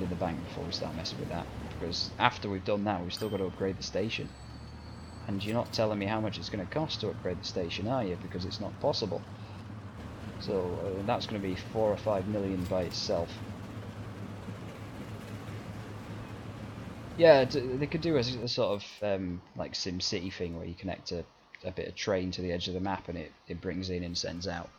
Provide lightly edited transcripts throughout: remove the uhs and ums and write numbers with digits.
in the bank before we start messing with that, because after we've done that, we've still got to upgrade the station. And you're not telling me how much it's going to cost to upgrade the station, are you? Because it's not possible. So that's going to be 4 or 5 million by itself. Yeah, they could do a sort of like Sim City thing where you connect a bit of train to the edge of the map and it brings in and sends out.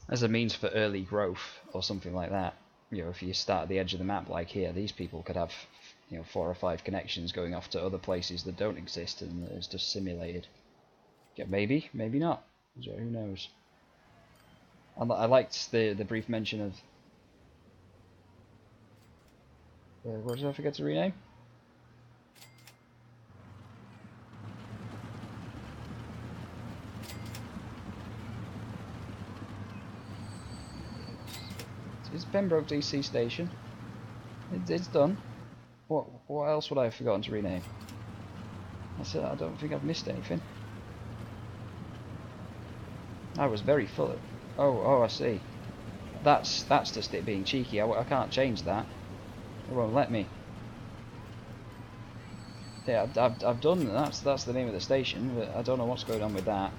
As a means for early growth or something like that. You know, if you start at the edge of the map like here, these people could have, you know, 4 or 5 connections going off to other places that don't exist and it's just simulated. Yeah, maybe, maybe not. So who knows? I liked the brief mention of what did I forget to rename? It's Pembroke DC Station. It's done. What else would I have forgotten to rename? That's it. I don't think I've missed anything. I was very full. Oh, I see. That's just it being cheeky. I can't change that. It won't let me. Yeah, I've done. That's the name of the station, but I don't know what's going on with that.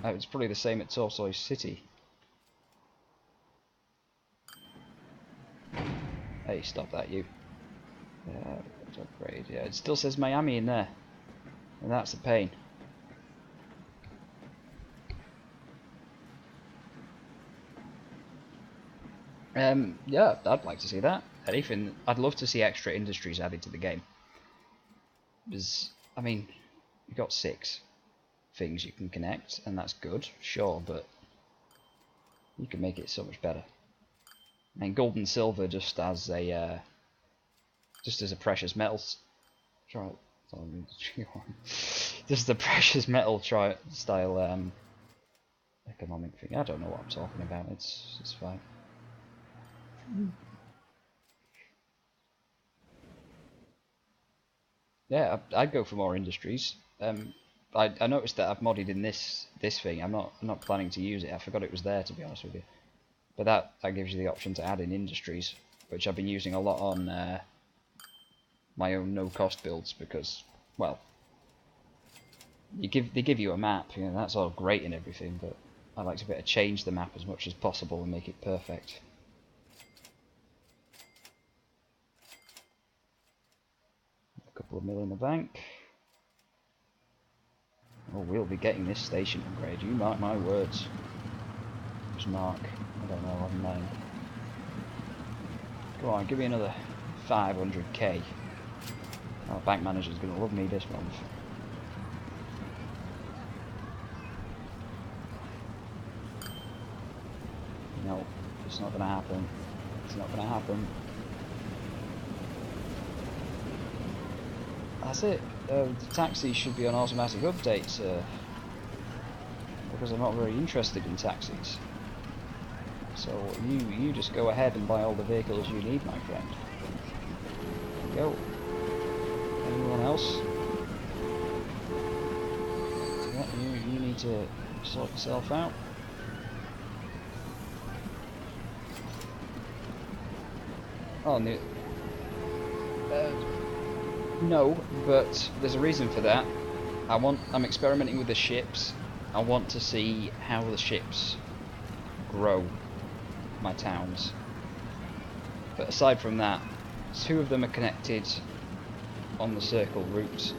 It's probably the same at Torsoy City. Hey, stop that, you. Upgrade. Yeah, it still says Miami in there, and that's a pain. Yeah, I'd like to see that. Anything. I'd love to see extra industries added to the game. Because, I mean, you've got 6 things you can connect, and that's good, sure, but you can make it so much better. I mean, gold and silver just as a precious metal just a precious metal style economic thing. I don't know what I'm talking about. It's fine. Yeah, I'd go for more industries. I noticed that I've modded in this thing. I'm not planning to use it. I forgot it was there, to be honest with you. But that gives you the option to add in industries, which I've been using a lot on my own no-cost builds because, well, they give you a map. You know, that's all great and everything, but I like to be able to change the map as much as possible and make it perfect. A couple of mil in the bank. Oh, we'll be getting this station upgrade. You mark my words. Just mark. I don't know. I'm lying. Come on, give me another 500k. Our bank manager's gonna love me this month. No, it's not gonna happen. It's not gonna happen. That's it. The taxis should be on automatic updates, because I'm not very interested in taxis. So you just go ahead and buy all the vehicles you need, my friend. Go. Anyone else? Yeah, you need to sort yourself out. Oh, no, but there's a reason for that. I'm experimenting with the ships. I want to see how the ships grow my towns. But aside from that, 2 of them are connected on the circle route,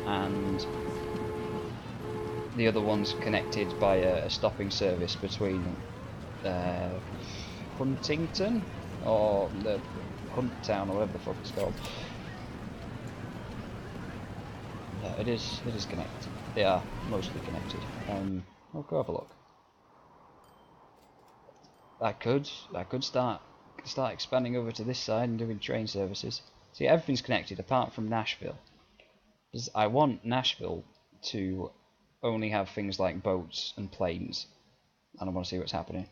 and the other one's connected by a stopping service between Huntington or the Hunt Town or whatever the fuck it's called. Yeah, it is connected. They are mostly connected. I'll go have a look. I could start expanding over to this side and doing train services. See, everything's connected apart from Nashville. Because I want Nashville to only have things like boats and planes, and I want to see what's happening.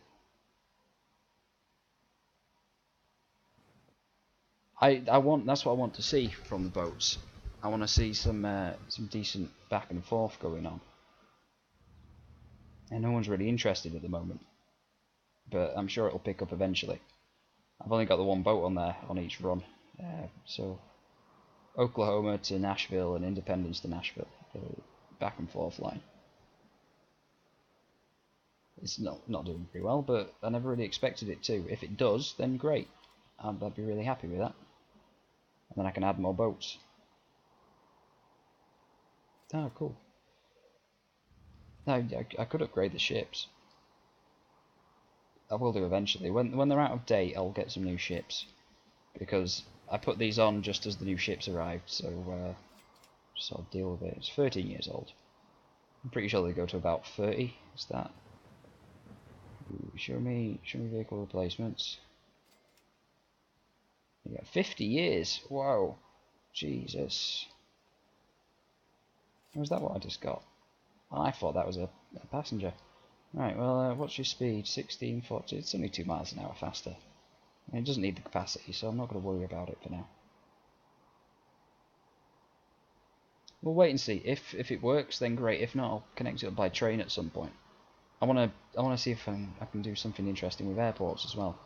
That's what I want to see from the boats. I want to see some decent back and forth going on. And no one's really interested at the moment, but I'm sure it'll pick up eventually. I've only got the one boat on there on each run. So Oklahoma to Nashville and Independence to Nashville, the back and forth line. It's not doing very well, but I never really expected it to. If it does, then great. I'd be really happy with that. And then I can add more boats. Oh, cool. No, I could upgrade the ships. I will do eventually. When they're out of date, I'll get some new ships. Because I put these on just as the new ships arrived, so just I'll deal with it. It's 13 years old. I'm pretty sure they go to about 30. Is that? Ooh, show me vehicle replacements. You got 50 years. Whoa, Jesus. Was that what I just got? I thought that was a passenger. Right, well, what's your speed? 16, 40. It's only 2 miles an hour faster. And it doesn't need the capacity, so I'm not going to worry about it for now. We'll wait and see. If it works, then great. If not, I'll connect it up by train at some point. I want to see if I can do something interesting with airports as well.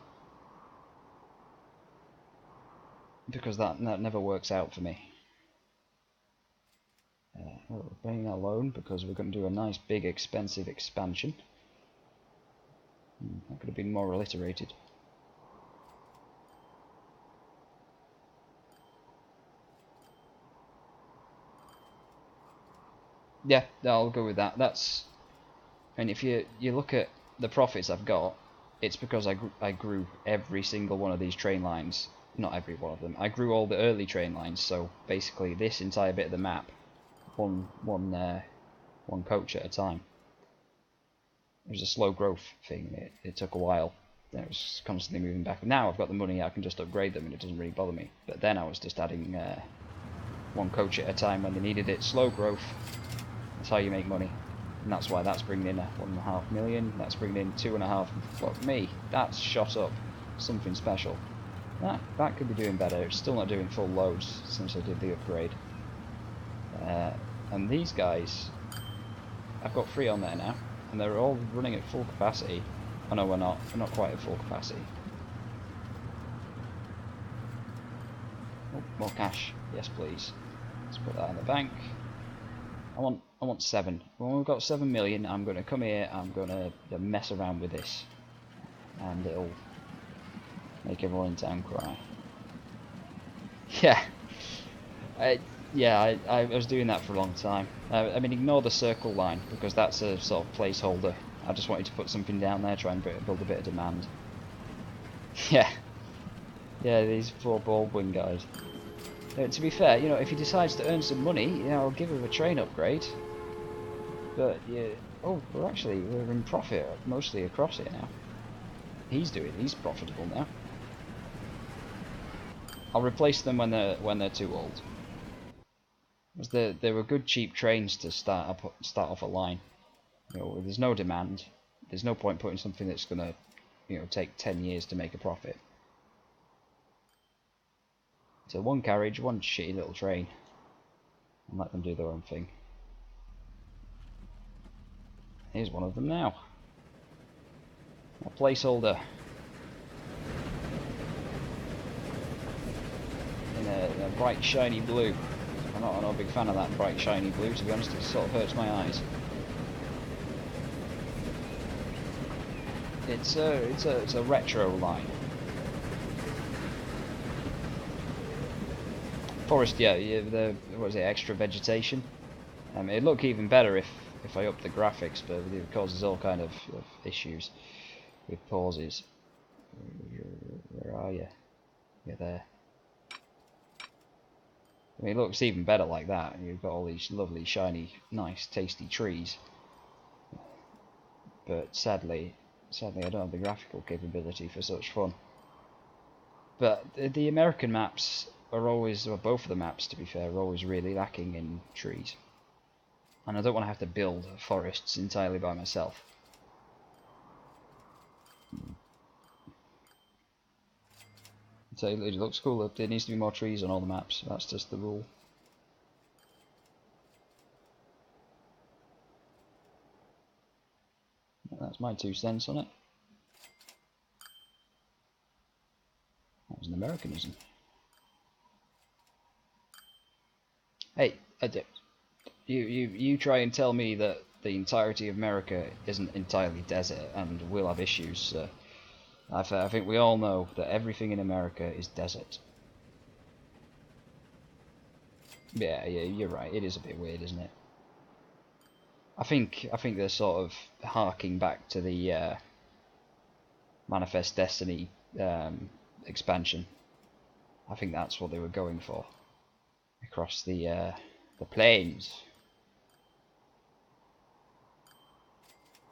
Because that never works out for me. We're paying that loan because we're going to do a nice big expensive expansion. That could have been more alliterated. Yeah, I'll go with that. And if you look at the profits I've got, it's because I grew every single one of these train lines. Not every one of them. I grew all the early train lines. So basically, this entire bit of the map, one coach at a time. It was a slow growth thing. It took a while. Then it was constantly moving back. Now I've got the money. I can just upgrade them, and it doesn't really bother me. But then I was just adding one coach at a time when they needed it. Slow growth. That's how you make money. And that's why that's bringing in 1.5 million. That's bringing in 2.5. Fuck me, that's shot up. Something special. That could be doing better. It's still not doing full loads since I did the upgrade. And these guys, I've got 3 on there now, and they're all running at full capacity. Oh no, we're not. We're not quite at full capacity. Oh, more cash. Yes, please. Let's put that in the bank. I want 7. When we've got 7 million, I'm going to come here. I'm going to mess around with this, and it'll make everyone in town cry. Yeah, I was doing that for a long time. I mean, ignore the circle line because that's a sort of placeholder. I just wanted to put something down there, try and build a bit of demand. Yeah, these 4 Baldwin guys. To be fair, if he decides to earn some money, I'll give him a train upgrade. But yeah, we're in profit mostly across it now. He's profitable now. I'll replace them when they're too old. Because they were good cheap trains to start off a line. There's no demand. There's no point putting something that's gonna, take 10 years to make a profit. So 1 carriage, 1 shitty little train, and let them do their own thing. Here's one of them now. A placeholder. In a bright shiny blue. I'm not a big fan of that bright shiny blue, to be honest. It sort of hurts my eyes. It's a retro line. Forest, yeah, what is it, extra vegetation. It'd look even better if I upped the graphics, but it causes all kind of issues with pauses. Where are you? You're there. I mean, it looks even better like that. You've got all these lovely, shiny, nice, tasty trees. But sadly, I don't have the graphical capability for such fun. But the American maps are always, or both of the maps to be fair, are always really lacking in trees. And I don't want to have to build forests entirely by myself. So it looks cool. There needs to be more trees on all the maps. That's just the rule. That's my 2 cents on it. That was an Americanism. Hey, you try and tell me that the entirety of America isn't entirely desert and will have issues. I think we all know that everything in America is desert. Yeah, you're right. It is a bit weird, isn't it? I think they're sort of harking back to the Manifest Destiny expansion. I think that's what they were going for. Across the plains.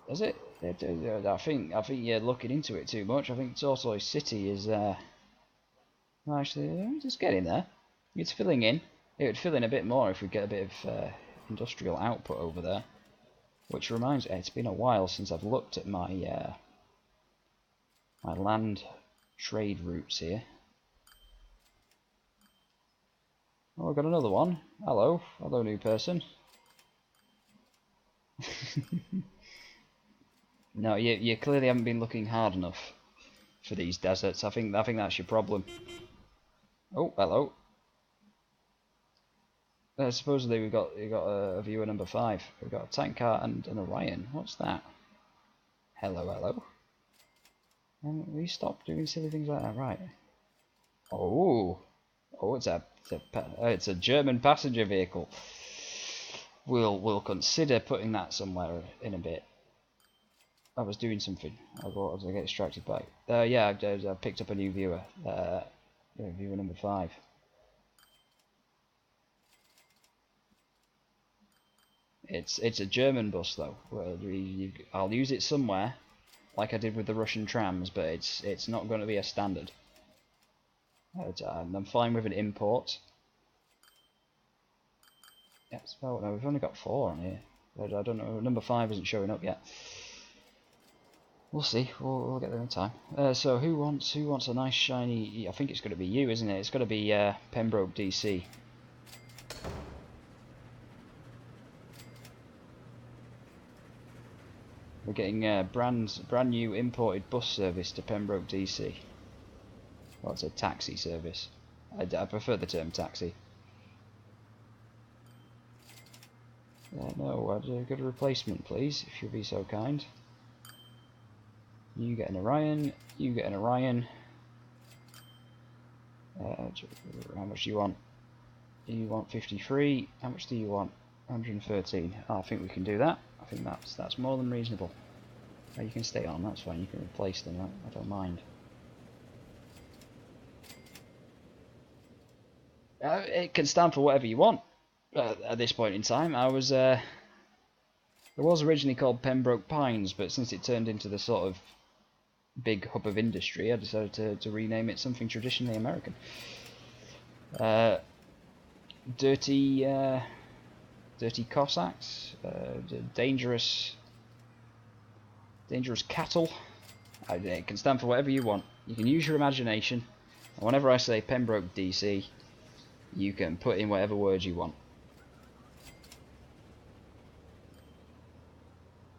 Is it? I think you're looking into it too much. I think Tortoise City is actually just getting there. It's filling in. It would fill in a bit more if we get a bit of industrial output over there. Which reminds me, it's been a while since I've looked at my my land trade routes here. Oh, I've got another one. Hello, new person. No, you clearly haven't been looking hard enough for these deserts. I think that's your problem. Oh, hello. Supposedly we got a viewer number 5. We've got a tank car and an Orion. What's that? Hello. We stop doing silly things like that, right? Oh, it's a German passenger vehicle. We'll consider putting that somewhere in a bit. I was doing something. I was going to get distracted by. Yeah, I picked up a new viewer. Viewer number 5. It's a German bus though. I'll use it somewhere, like I did with the Russian trams, but it's not going to be a standard. I'm fine with an import. Yes, well, no, we've only got 4 on here. I don't know. Number 5 isn't showing up yet. We'll see. We'll get there in time. So who wants a nice shiny? I think it's going to be you, isn't it? It's got to be Pembroke, DC. We're getting brand new imported bus service to Pembroke, DC. Well, it's a taxi service. I prefer the term taxi. No, I'd get a replacement, please, if you'll be so kind. You get an Orion. You get an Orion. How much do you want? You want 53. How much do you want? 113. Oh, I think we can do that. I think that's more than reasonable. You can stay on. That's fine. You can replace them. I don't mind. It can stand for whatever you want. At this point in time, it was originally called Pembroke Pines, but since it turned into the sort of big hub of industry, I decided to rename it something traditionally American. Dirty Cossacks, dangerous cattle. It can stand for whatever you want. You can use your imagination. And whenever I say Pembroke, DC, you can put in whatever words you want.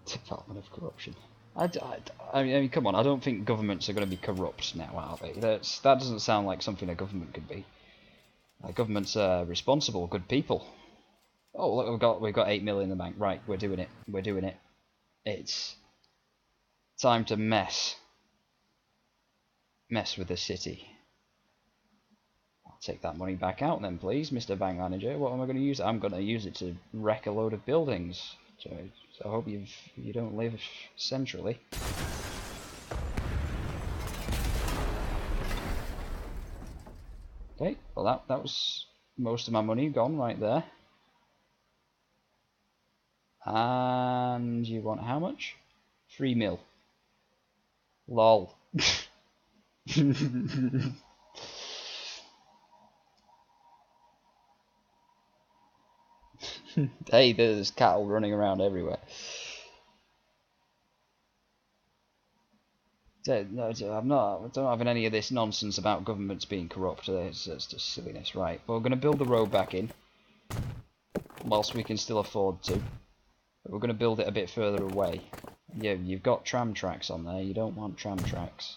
Department of Corruption. I mean, come on. I don't think governments are going to be corrupt now, are they? That doesn't sound like something a government could be. Governments are responsible, good people. Oh, look, we've got 8 mil in the bank. Right, we're doing it. We're doing it. It's time to mess with the city. I'll take that money back out then, please, Mr. Bank Manager. What am I going to use? I'm going to use it to wreck a load of buildings. So I hope you don't live centrally. Okay, well that was most of my money gone right there. And you want how much? 3 mil. Lol. Hey, there's cattle running around everywhere. No, I'm not. I don't have any of this nonsense about governments being corrupt. It's just silliness, right? Well, we're going to build the road back in, whilst we can still afford to. But we're going to build it a bit further away. Yeah, you've got tram tracks on there. You don't want tram tracks.